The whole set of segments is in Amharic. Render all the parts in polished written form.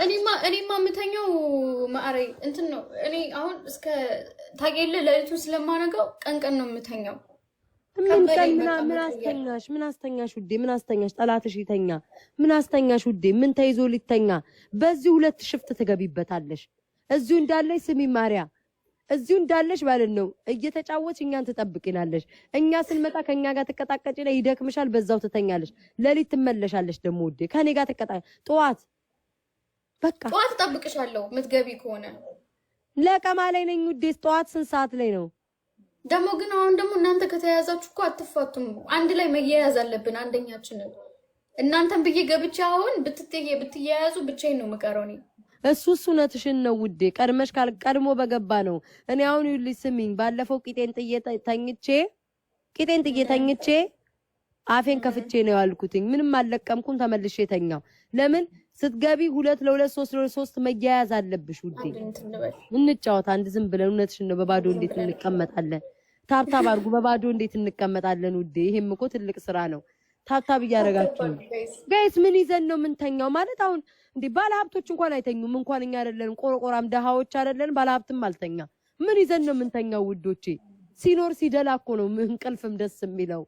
እኔማ የምተኛው ማዕረይ እንትን ነው። እኔ አሁን እስከ ታገለ ለሊቱ ስለማነጋው ቀን ነው የምተኛው። ምን አስተኛሽ ውዴ? ምን አስተኛሽ? ጠላትሽ ይተኛ። ምን አስተኛሽ ውዴ? ምን ተይዞ ሊተኛ? በዚህ 2 ሽፍት ትገቢበታለሽ። እዚሁ እንዳለሽ ስሚ ማርያ፣ እዚሁ እንዳለሽ ማለት ነው እየተጫወትሽ እኛን ትጠብቂናለሽ። እኛ ስንመጣ ከኛ ጋር ትቀጣቀጪ ላይ ይደክምሻል፣ በዛው ትተኛለሽ። ለሊት ትመለሻለሽ ደግሞ ውዴ ከኔ ጋር ጠዋት በቃ ጠዋት ተጠብቅሻለሁ ምትገቢ ከሆነ። ለቀማ ላይ ነኝ ውዴ። ጠዋት ስንት ሰዓት ላይ ነው ደግሞ? ግን አሁን ደግሞ እናንተ ከተያያዛችሁ እኮ አትፋቱም። አንድ ላይ መያያዝ አለብን አንደኛችንን። እናንተን ብዬ ገብቼ አሁን ብትያያዙ ብቻዬን ነው የምቀረው እኔ። እሱ እውነትሽን ነው ውዴ። ቀድሞ በገባ ነው። እኔ አሁን ይኸውልሽ ስሚኝ፣ ባለፈው ቂጤን ጥዬ ተኝቼ አፌን ከፍቼ ነው ያልኩትኝ። ምንም አልለቀምኩም፣ ተመልሼ ተኛው። ለምን ስትገቢ 2 ለ2 3 ለ3 መያያዝ አለብሽ ውዴ። እንጫወት አንድ ዝም ብለን። እውነትሽን ነው። በባዶ እንዴት እንቀመጣለን? ታብታብ አድርጉ። በባዶ እንዴት እንቀመጣለን ውዴ? ይሄም እኮ ትልቅ ስራ ነው። ታብታብ እያደረጋችሁ ጋይስ። ምን ይዘን ነው የምንተኛው? ማለት አሁን እንዴ ባለሀብቶች እንኳን አይተኙም። እንኳን እኛ አይደለን ቆርቆራም ደሃዎች አይደለን፣ ባለሀብትም አልተኛ። ምን ይዘን ነው የምንተኛው ውዶቼ? ሲኖር ሲደላ እኮ ነው እንቅልፍም ደስ የሚለው።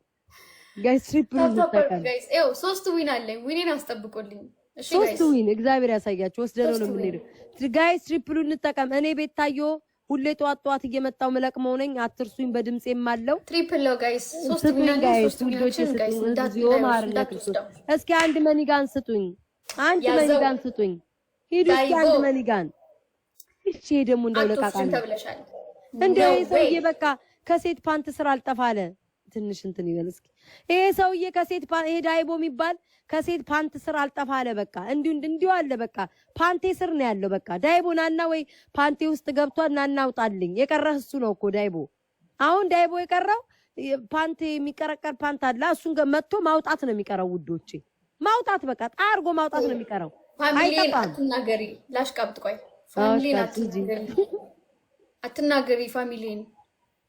ጋይስ ትሪፕል እንጠቀም ጋይስ። ኤው 3 ዊን አለኝ። ዊኔን አስጠብቁልኝ እሺ ጋይስ። 3 ዊን እግዚአብሔር ያሳያችሁ። ወስደነው ነው የምንሄደው ጋይስ። ትሪፕል እንጠቀም። እኔ ቤት ታዮ ሁሌ ጠዋት እየመጣው መለቅመው ነኝ። አትርሱኝ። በድምጼም አለው ትሪፕል ነው ጋይስ። 3 ዊን አለኝ። 3 ዊኖች ጋይስ እንዳትወስዱ። እስኪ አንድ መኒጋን ስጡኝ። አንድ መኒጋን ስጡኝ። ሂዱ እስኪ አንድ መኒጋን። እሺ ደግሞ እንደው ለቃቃኝ እንደው ሰውዬ በቃ ከሴት ፓንት ስራ አልጠፋለ። ትንሽ እንትን ይበል እስኪ ይሄ ሰውዬ ከሴት ይሄ ዳይቦ የሚባል ከሴት ፓንት ስር አልጠፋለ። በቃ እንዲሁ አለ። በቃ ፓንቴ ስር ነው ያለው። በቃ ዳይቦ ናና ወይ ፓንቴ ውስጥ ገብቷል ናና አውጣልኝ። የቀረህ እሱ ነው እኮ ዳይቦ። አሁን ዳይቦ የቀረው ፓንቴ የሚቀረቀር ፓንት አለ። እሱን መጥቶ ማውጣት ነው የሚቀረው ውዶቼ። ማውጣት በቃ ጣርጎ ማውጣት ነው የሚቀረው። ፋሚሊን አትናገሪ። ላሽቃብጥ ቆይ። ፋሚሊን አትናገሪ። ፋሚሊን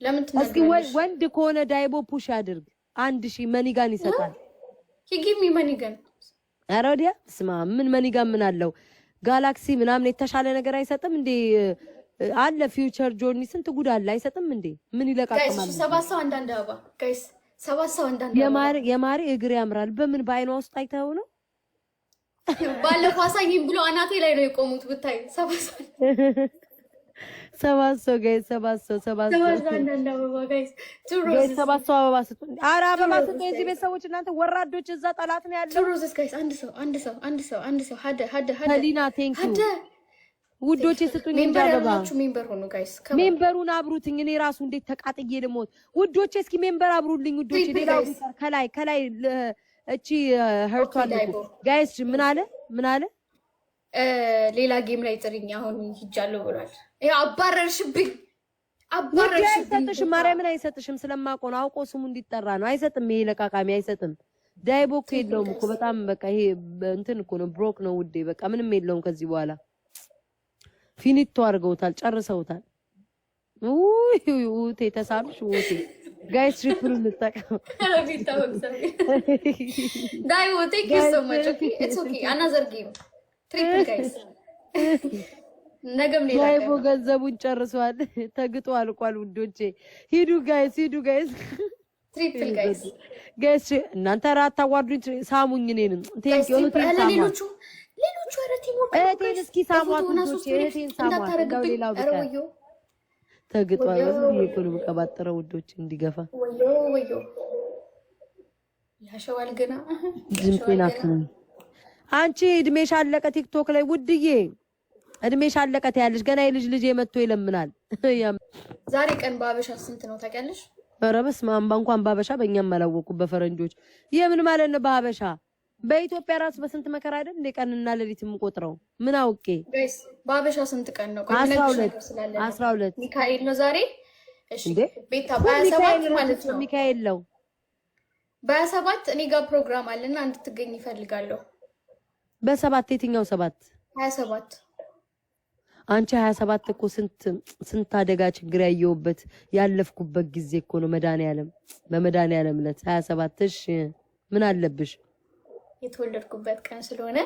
ለምን ትናገሪሽ? እስኪ ወንድ ከሆነ ዳይቦ ፑሽ ያድርግ። 1000 መኒጋን ይሰጣል። ሂጊሚ መኒጋን። ኧረ ወዲያ ስማ፣ ምን መኒጋን ምን አለው? ጋላክሲ ምናምን የተሻለ ነገር አይሰጥም እንዴ? አለ ፊውቸር ጆርኒ ስንት ጉድ አለ። አይሰጥም እንዴ? ምን ይለቃቀማል? ጋይስ 7 ሰው አንዳንድ አበባ ጋይስ 7 ሰው አንዳንድ አበባ። የማሪ እግር ያምራል። በምን በአይኗ ውስጥ አይተኸው ነው? ባለፈው አሳይኝ ብሎ አናቴ ላይ ነው የቆሙት ብታይ። 7 ሰው ጋይስ 7 ሰው አንዳንድ አበባ ጋይስ። ጋይስ 7 ሰው አበባ ስጡኝ። ኧረ አበባ ስጡኝ። እዚህ ቤት ሰዎች እናንተ ወራዶች፣ እዛ ጠላት ነው ያለው። ሮዝስ ጋይስ አንድ ሰው ሀደ ሊና ቴንክ ዩ ውዶቼ ስጡኝ። እንደ አበባ ሜምበር ሆኑ ጋይስ። ሜምበሩን አብሩትኝ። እኔ ራሱ እንዴት ተቃጥዬ ልሞት ውዶቼ። እስኪ ሜምበር አብሩልኝ ውዶቼ። ሌላው ከላይ እቺ ሀርቷል ጋይስ። ምን አለ ሌላ ጌም ላይ ጥሪኝ አሁን ሂጃለሁ ብሏል። ይሄ አባረርሽብኝ። አይሰጥሽም፣ ማርያምን አይሰጥሽም። ስለማውቀው ነው፣ አውቆ ስሙ እንዲጠራ ነው። አይሰጥም፣ ይሄ ለቃቃሚ አይሰጥም። ዳይቦ እኮ የለውም እኮ በጣም በቃ ይሄ እንትን እኮ ነው፣ ብሮክ ነው ውዴ። በቃ ምንም የለውም ከዚህ በኋላ ፊኒቶ አድርገውታል፣ ጨርሰውታል። ውቴ ተሳብሽ ውቴ ጋይስ ትሪፕል እንጠቀም። ዳይቦ ቴንክ ዩ ሶ ማች። ኦኬ ኢትስ ኦኬ አናዘር ጌም ትሪፕል ጋይስ። ነገም ሌላ ዳይቦ ገንዘቡን ጨርሷል፣ ተግጦ አልቋል ውዶቼ። ሂዱ ጋይስ ትሪፕል ጋይስ እናንተ ራት አዋርዱኝ፣ ሳሙኝ። እኔንም ቴንክ ዩ ሌሎቹ እህቴን እስኪ ሳሟት ውዶቼ። እህቴን ሳሟት። እንደው ሌላው ቢቀር ተግጧል። ይሄ ነው ቀባጠረው ውዶቼ እንዲገፋ ወዮ ያሸዋል ገና ድምጤን አፍነው። አንቺ እድሜሽ አለቀ ቲክቶክ ላይ ውድዬ፣ እድሜሽ አለቀ ያለሽ ገና ልጅ የመጥቶ ይለምናል። ዛሬ ቀን በአበሻ ስንት ነው ታውቂያለሽ? ኧረ በስመ አብ። እንኳን በአበሻ በእኛም አላወቁ በፈረንጆች። የምን ማለት ነው በአበሻ? በኢትዮጵያ ራሱ በስንት መከራ አይደል እንደ ቀንና ሌሊት የምቆጥረው? ምን አውቄ ጋይስ። በአበሻ ስንት ቀን ነው? 12 ሚካኤል ነው ዛሬ። እሺ ቤታ በ27 ማለት ነው። ሚካኤል ነው በ27 እኔ ጋር ፕሮግራም አለና እንድትገኝ ይፈልጋለሁ። በ7 የትኛው 7? 27 አንቺ 27 እኮ ስንት አደጋ ችግር ያየውበት ያለፍኩበት ጊዜ እኮ ነው። መድኃኒዓለም በመድኃኒዓለም ዕለት 27። እሺ ምን አለብሽ? የተወለድኩበት ቀን ስለሆነ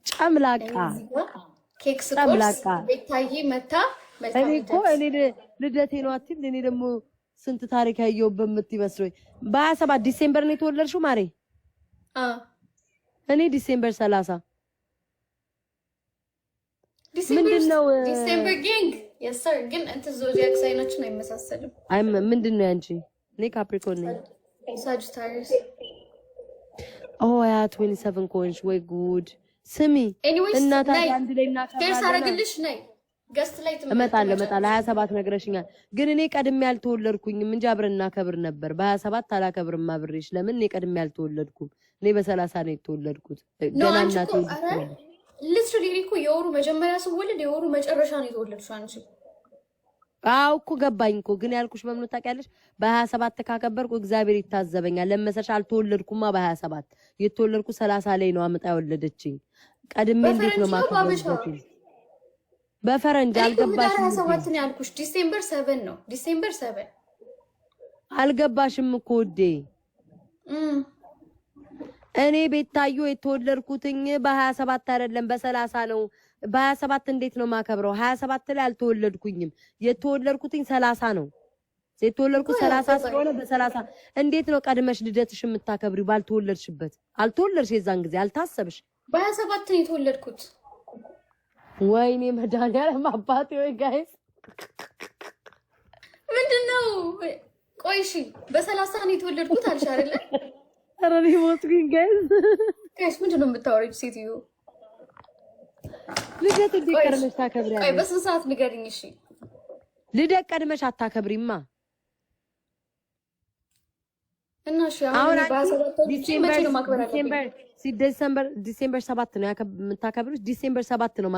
ጨምላቃ ኬክ ስቆርስ ቤታዬ መታ እኔ እኮ እኔ ልደቴ ነው አትል እኔ ደግሞ ስንት ታሪክ ያየሁበት የምትመስለኝ በ27 ዲሴምበር ነው የተወለድሽው ማሬ? እኔ ዲሴምበር 30 ምንድነው ዲሴምበር ጊንግ የሰር ግን እንት ዞዲያክ ሳይኖች ነው የሚመሳሰለው። አይ ምንድነው ያንቺ? እኔ ካፕሪኮርን ነኝ። ሳጅታሪስ ኦ ያ 27 ኮንሽ ወይ ጉድ ስሚ እናታ አንድ ላይ እናከብራለን። ሳረግልሽ ነይ ገስት ላይ እመጣለሁ 27 ነግረሽኛል። ግን እኔ ቀድሜ ያልተወለድኩኝም እንጂ አብረን እናከብር ነበር። በ27 አላከብርም አብሬሽ። ለምን እኔ ቀድሜ ያልተወለድኩም? እኔ በ30 ነው የተወለድኩት። ገና እናቴ ሊትራሊ እኮ የወሩ መጀመሪያ ስወለድ የወሩ መጨረሻ ነው የተወለድሽው አንቺ። አው እኮ ገባኝ እኮ ግን ያልኩሽ በምን ታውቂያለሽ? በ27 ካከበርኩ እግዚአብሔር ይታዘበኛል። ለመሰሽ አልተወለድኩማ በ27 የተወለድኩ 30 ላይ ነው አመጣ የወለደችኝ። ቀድሜ እንዴት ነው ማከብርበት? በፈረንጅ አልገባሽም። 27 ነው ያልኩሽ። ዲሴምበር 7 ነው ዲሴምበር 7 አልገባሽም እኮ ውዴ። እኔ ቤታዩ የተወለድኩትኝ በ27 አይደለም በ30 ነው። በ27 እንዴት ነው ማከብረው? 27 ላይ አልተወለድኩኝም። የተወለድኩትኝ 30 ነው። የተወለድኩት 30 ስለሆነ በ30 እንዴት ነው ቀድመሽ ልደትሽ የምታከብሪው? ባልተወለድሽበት አልተወለድሽ፣ የዛን ጊዜ አልታሰብሽ። በ27 ነው የተወለድኩት። ወይኔ መድኃኒዓለም አባቴ ወይ ጋይስ ምንድነው? ቆይ እሺ በ30 ነው የተወለድኩት አልሽ አይደለ? ኧረ ሪሞት ግን ጋይስ ምንድነው የምታወሪው ሴትዮ? ልደት እንዴት ቀድመሽ ታከብሪያለሽ? ቆይ በስንት ሰዓት ንገሪኝ እሺ። ልደት ቀድመሽ አታከብሪማ። እና እሺ አሁን ዲሴምበር 7 ነው የምታከብሪው? ዲሴምበር 7 ነው